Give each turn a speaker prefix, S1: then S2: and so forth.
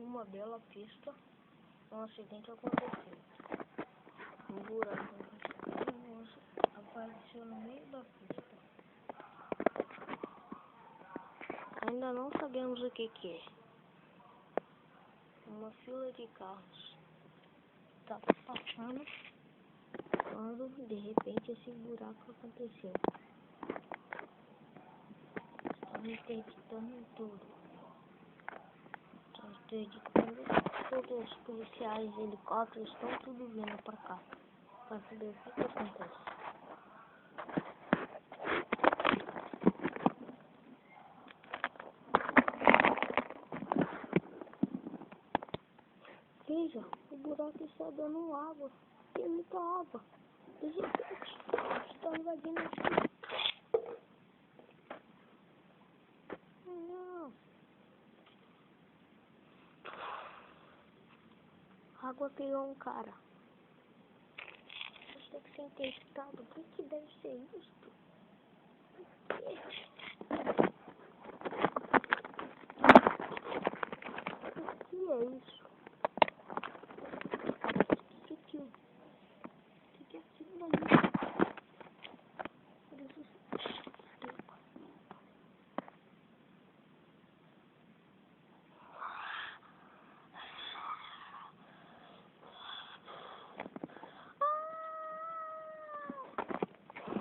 S1: uma bela pista, um acidente aconteceu. Um buraco apareceu no meio da pista. Ainda não sabemos o que é. Uma fila de carros está passando quando de repente esse buraco aconteceu. Estão interditando tudo. Estão interditando todos os policiais, helicópteros, estão tudo vindo para cá para saber o que acontece. Veja, o buraco está dando água. Tem muita água. De repente, está invadindo aqui. Não. A água pegou um cara. Isso deve ser interditado. O que deve ser isto?